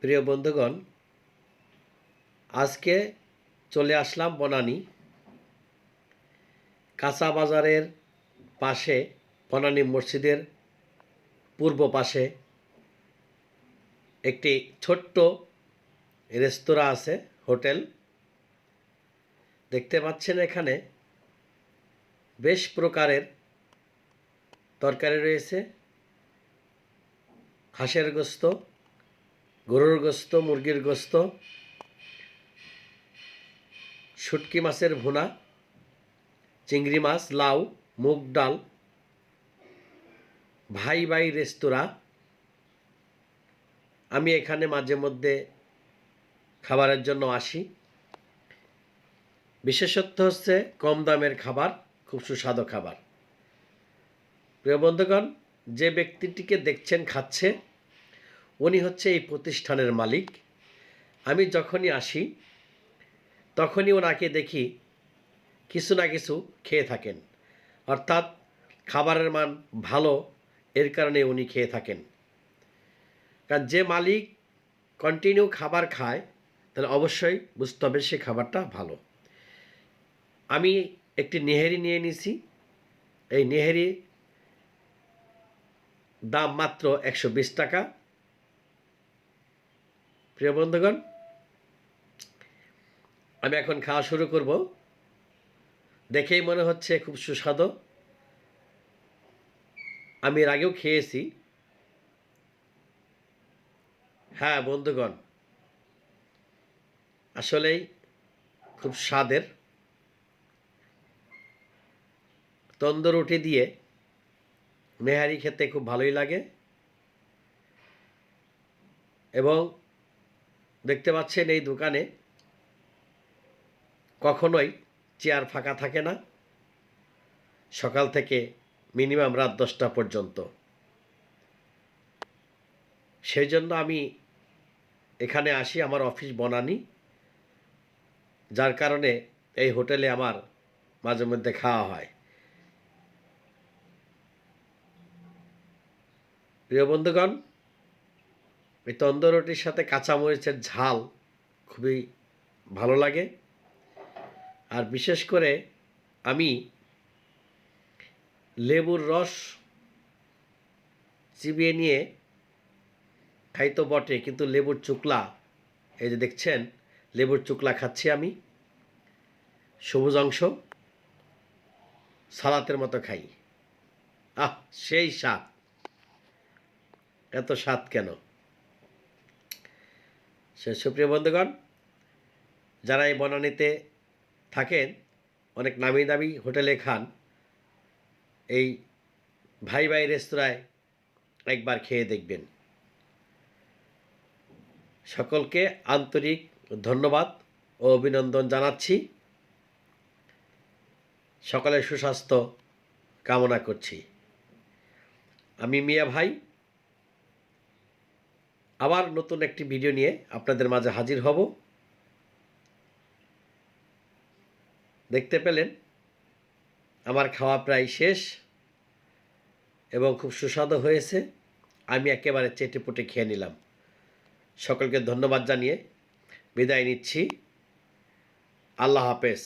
প্রিয় বন্ধুগণ, আজকে চলে আসলাম বনানী। কাঁচা বাজারের পাশে, বনানী মসজিদের পূর্ব পাশে একটি ছোট্ট রেস্তোরাঁ আছে, হোটেল। দেখতে পাচ্ছেন এখানে বেশ প্রকারের তরকারি রয়েছে। হাঁসের গোস্ত, গরুর গোস্ত, মুরগির গোস্ত, শুটকি মাছের ভুনা, চিংড়ি মাছ, লাউ, মুগ ডাল। ভাই ভাই রেস্তোরাঁ। আমি এখানে মাঝে মধ্যে খাবারের জন্য আসি। বিশেষত্ব হচ্ছে কম দামের খাবার, খুব সুস্বাদু খাবার। প্রিয় বন্ধুগণ, যে ব্যক্তিটিকে দেখছেন খাচ্ছে, উনি হচ্ছে এই প্রতিষ্ঠানের মালিক। আমি যখনই আসি তখনই ওনাকে দেখি কিছু না কিছু খেয়ে থাকেন, অর্থাৎ খাবারের মান ভালো, এর কারণে উনি খেয়ে থাকেন। কারণ যে মালিক কন্টিনিউ খাবার খায়, তাহলে অবশ্যই বুঝতে হবে সে খাবারটা ভালো। আমি একটি নেহেরি নিয়ে নিছি। এই নেহেরি দাম মাত্র 120 টাকা। প্রিয় বন্ধুগণ, আমি এখন খাওয়া শুরু করব। দেখেই মনে হচ্ছে খুব সুস্বাদু। আমি এর আগেও খেয়েছি। হ্যাঁ বন্ধুগণ, আসলেই খুব স্বাদের। তন্দুর রুটি দিয়ে নেহারি খেতে খুব ভালোই লাগে। এবং দেখতে পাচ্ছেন এই দোকানে কখনোই চেয়ার ফাঁকা থাকে না, সকাল থেকে মিনিমাম রাত 10টা পর্যন্ত। সেই জন্য আমি এখানে আসি, আমার অফিস বনানী, যার কারণে এই হোটেলে আমার মাঝে মধ্যে খাওয়া হয়। প্রিয় বন্ধুগণ, এই তন্দুর রুটির সাথে কাঁচামরিচের ঝাল খুবই ভালো লাগে। আর বিশেষ করে আমি লেবুর রস চিবিয়ে নিয়ে খাই তো বটে, কিন্তু লেবুর চুকলা, এই যে দেখছেন লেবুর চুকলা খাচ্ছি আমি, সবুজ অংশ সালাতের মতো খাই। আহ, সেই স্বাদ! এত স্বাদ কেন? সে সুপ্রিয় বন্ধুগণ, যারা এই বনানীতে থাকেন, অনেক নামি দামি হোটেলে খান, এই ভাই ভাই রেস্তোরাঁয় একবার খেয়ে দেখবেন। সকলকে আন্তরিক ধন্যবাদ ও অভিনন্দন জানাচ্ছি। সকলের সুস্বাস্থ্য কামনা করছি। আমি মিয়া ভাই, আবার নতুন একটি ভিডিও নিয়ে আপনাদের মাঝে হাজির হব। দেখতে পেলেন আমার খাওয়া প্রায় শেষ এবং খুব সুস্বাদু হয়েছে। আমি একেবারে চেটেপুটে খেয়ে নিলাম। সকলকে ধন্যবাদ জানিয়ে বিদায় নিচ্ছি। আল্লাহ হাফেজ।